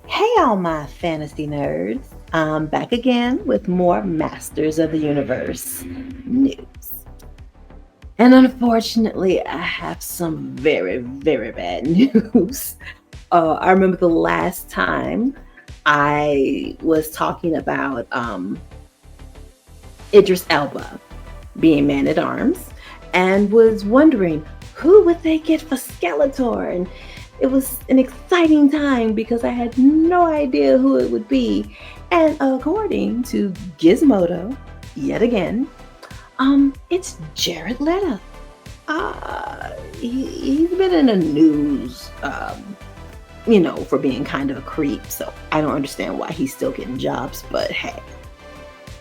Hey, all my fantasy nerds. I'm back again with more Masters of the Universe news. And unfortunately, I have some very, very bad news. I remember the last time I was talking about Idris Elba being Man at Arms and was wondering who would they get for Skeletor. And it was an exciting time because I had no idea who it would be. And according to Gizmodo, yet again, it's Jared Leto. He's been in the news, for being kind of a creep. So I don't understand why he's still getting jobs. But hey,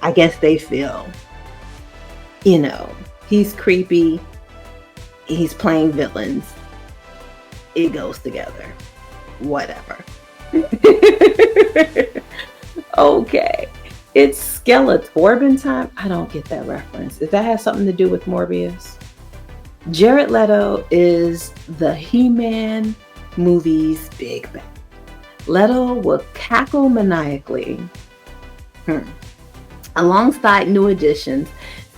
I guess they feel, you know, he's creepy. He's playing villains. It goes together. Whatever. Okay. It's Skeletorban time. I don't get that reference. If that has something to do with Morbius. Jared Leto is the He-Man movie's big bad. Leto will cackle maniacally. Alongside new additions,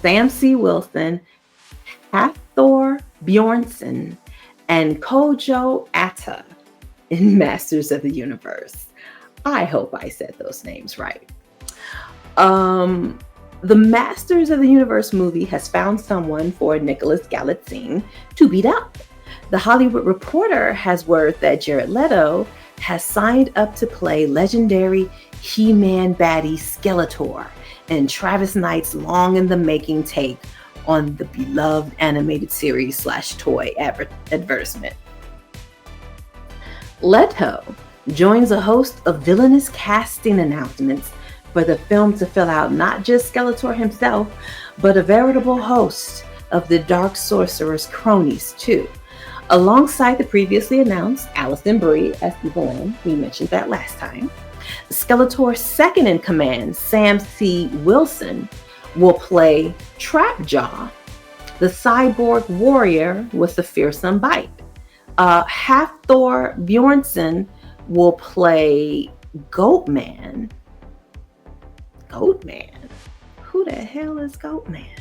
Sam C. Wilson, Hathor Bjornsson, and Kojo Atta in Masters of the Universe. I hope I said those names right. The Masters of the Universe movie has found someone for Nicholas Galitzine to beat up. The Hollywood Reporter has word that Jared Leto has signed up to play legendary He-Man baddie Skeletor in Travis Knight's long-in-the-making take on the beloved animated series / toy advertisement. Leto joins a host of villainous casting announcements for the film to fill out not just Skeletor himself, but a veritable host of the Dark Sorcerer's cronies too. Alongside the previously announced Alison Brie as the villain, we mentioned that last time, Skeletor's second in command, Sam C. Wilson, will play Trapjaw, the cyborg warrior with a fearsome bite. Hathor Bjornsson will play Goatman. Goatman? Who the hell is Goatman?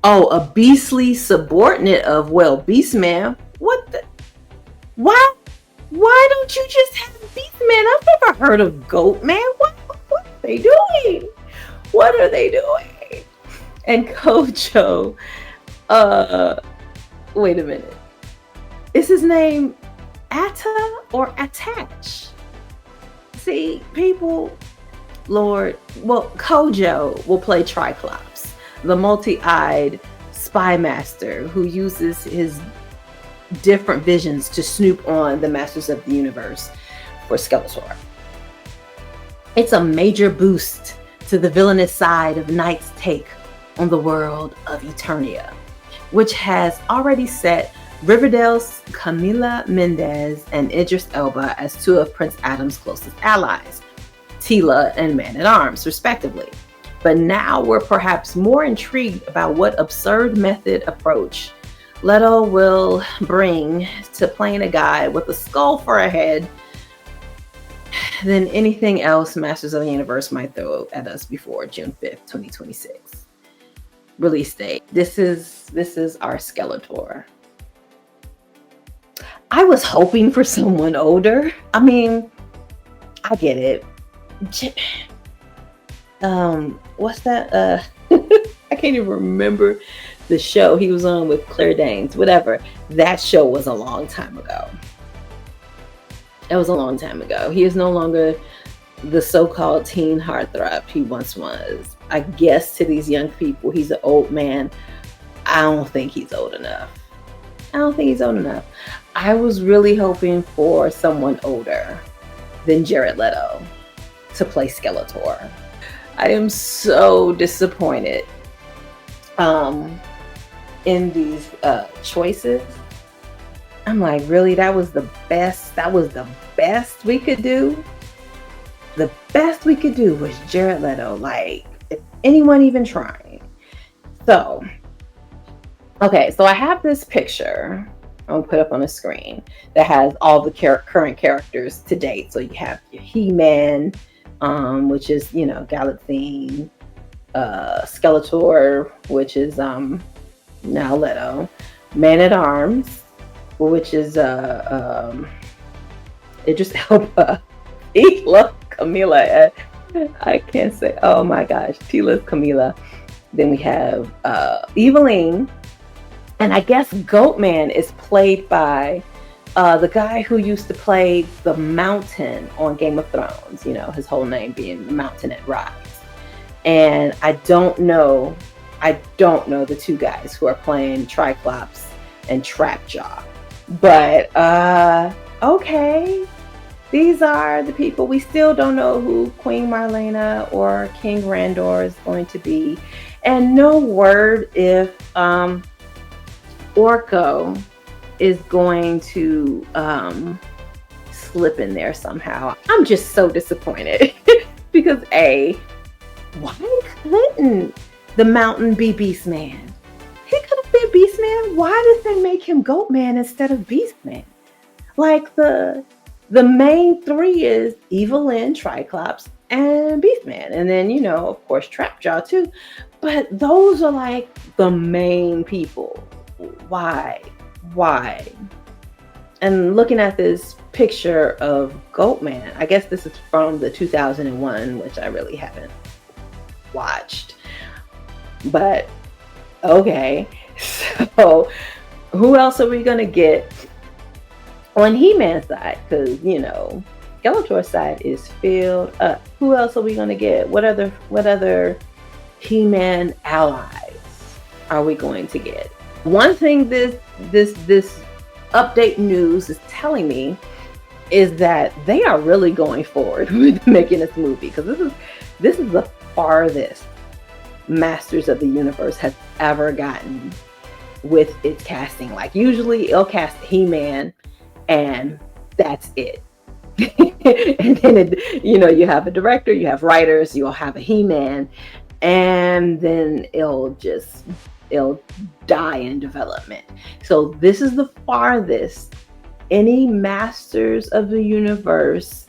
Oh, a beastly subordinate of, Beastman. What the? Why don't you just have Beastman? I've never heard of Goatman. What are they doing? What are they doing? And Kojo, wait a minute. Is his name Atta or Attach? See, people, Lord, Kojo will play Tri-Klops, the multi-eyed spy master who uses his different visions to snoop on the Masters of the Universe for Skeletor. It's a major boost to the villainous side of Knight's take on the world of Eternia, which has already set Riverdale's Camila Mendez and Idris Elba as two of Prince Adam's closest allies, Tila and Man-at-Arms, respectively. But now we're perhaps more intrigued about what absurd method approach Leto will bring to playing a guy with a skull for a head than anything else Masters of the Universe might throw at us before June 5th, 2026. Release date. This is our Skeletor. I was hoping for someone older. I mean, I get it. What's that? I can't even remember the show he was on with Claire Danes. Whatever. That show was a long time ago. It was a long time ago. He is no longer the so-called teen heartthrob he once was. I guess to these young people, he's an old man. I don't think he's old enough. I was really hoping for someone older than Jared Leto to play Skeletor. I am so disappointed in these choices. I'm like, really? That was the best we could do? The best we could do was Jared Leto. Like, is anyone even trying? So I have this picture I'm gonna put up on the screen that has all the current characters to date. So you have your He-Man, which is Galaxine, Skeletor, which is now Leto, Man at Arms, which is Idris Elba, Tila, Camila. I can't say. Oh my gosh, Tila's Camila. Then we have Eveline, and I guess Goatman is played by the guy who used to play the Mountain on Game of Thrones. His whole name being the Mountain at Rise. And I don't know the two guys who are playing Tri-Klops and Trapjaw. But okay, these are the people. We still don't know who Queen Marlena or King Randor is going to be, and no word if Orko is going to slip in there somehow. I'm just so disappointed because why couldn't the Mountain be Beastman? He could have been Beastman. Why did they make him Goatman instead of Beastman? Like the main three is Evelyn, Tri-Klops, and Beastman, and then of course Trapjaw too. But those are like the main people. Why? And looking at this picture of Goatman, I guess this is from the 2001, which I really haven't watched. But okay, so who else are we gonna get on He-Man's side? Because Skeletor's side is filled up. Who else are we gonna get? What other He-Man allies are we going to get? One thing this update news is telling me is that they are really going forward with making this movie, because this is the farthest Masters of the Universe has ever gotten with its casting. Like usually it'll cast He-Man and that's it. And then you have a director, you have writers, you'll have a He-Man, and then it'll die in development. So this is the farthest any Masters of the Universe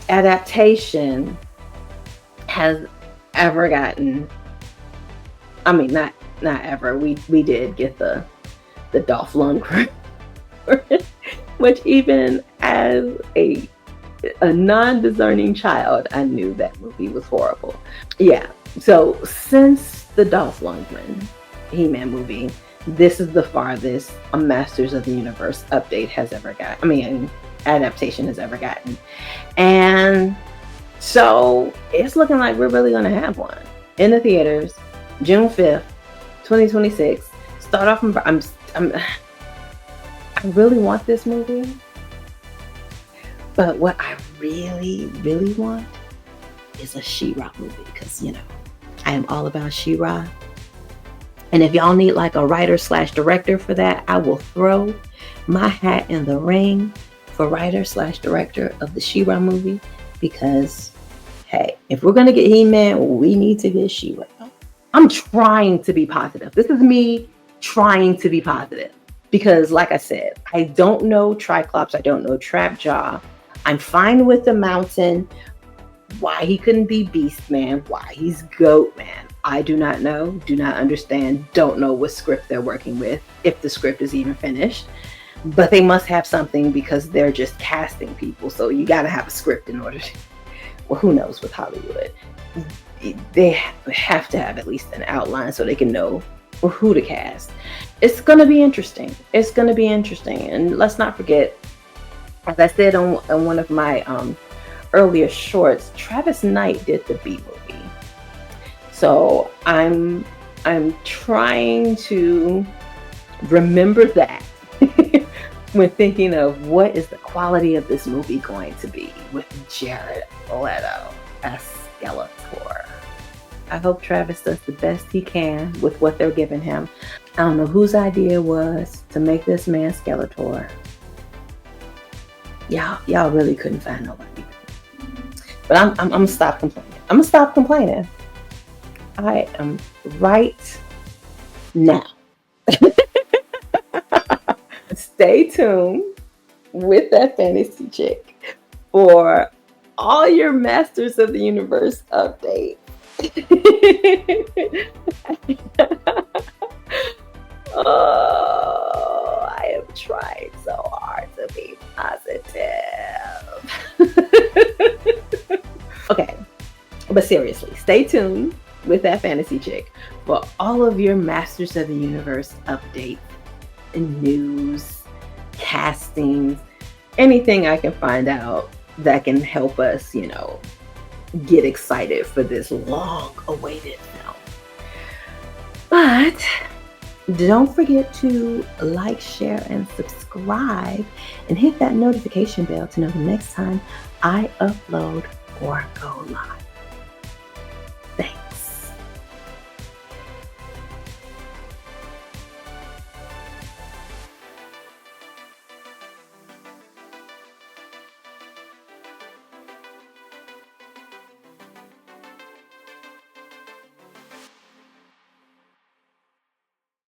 adaptation has ever gotten. I mean, not ever. We did get the Dolph Lundgren, which even as a non-discerning child, I knew that movie was horrible. Yeah. So since the Dolph Lundgren He-Man movie, this is the farthest a Masters of the Universe update has ever got. Adaptation has ever gotten. And so it's looking like we're really going to have one in the theaters June 5th, 2026. Start off I really want this movie, but what I really, really want is a She-Ra movie, because I am all about She-Ra. And if y'all need like a writer/director for that, I will throw my hat in the ring for writer/director of the She-Ra movie, because hey, if we're gonna get He-Man, we need to get She-Ra. I'm trying to be positive. This is me trying to be positive, because like I said, I don't know Tri-Klops, I don't know Trapjaw. I'm fine with the Mountain. Why he couldn't be Beastman, why he's Goatman, I do not know, do not understand, don't know what script they're working with, if the script is even finished. But they must have something, because they're just casting people. So you got to have a script in order to, well, who knows with Hollywood. They have to have at least an outline so they can know who to cast. It's going to be interesting. It's going to be interesting. And let's not forget, as I said on one of my earlier shorts, Travis Knight did the B movie. So I'm trying to remember that when thinking of what is the quality of this movie going to be with Jared Leto as Skeletor. I hope Travis does the best he can with what they're giving him. I don't know whose idea it was to make this man Skeletor. Y'all really couldn't find nobody. But I'm gonna stop complaining. I'm gonna stop complaining. I am right now. stay tuned with that fantasy chick for all your Masters of the Universe updates. Oh, I am trying so hard to be positive. Okay, but seriously, stay tuned with that fantasy chick for all of your Masters of the Universe updates and news, castings, anything I can find out that can help us, get excited for this long awaited film. But don't forget to like, share, and subscribe, and hit that notification bell to know the next time I upload or go live.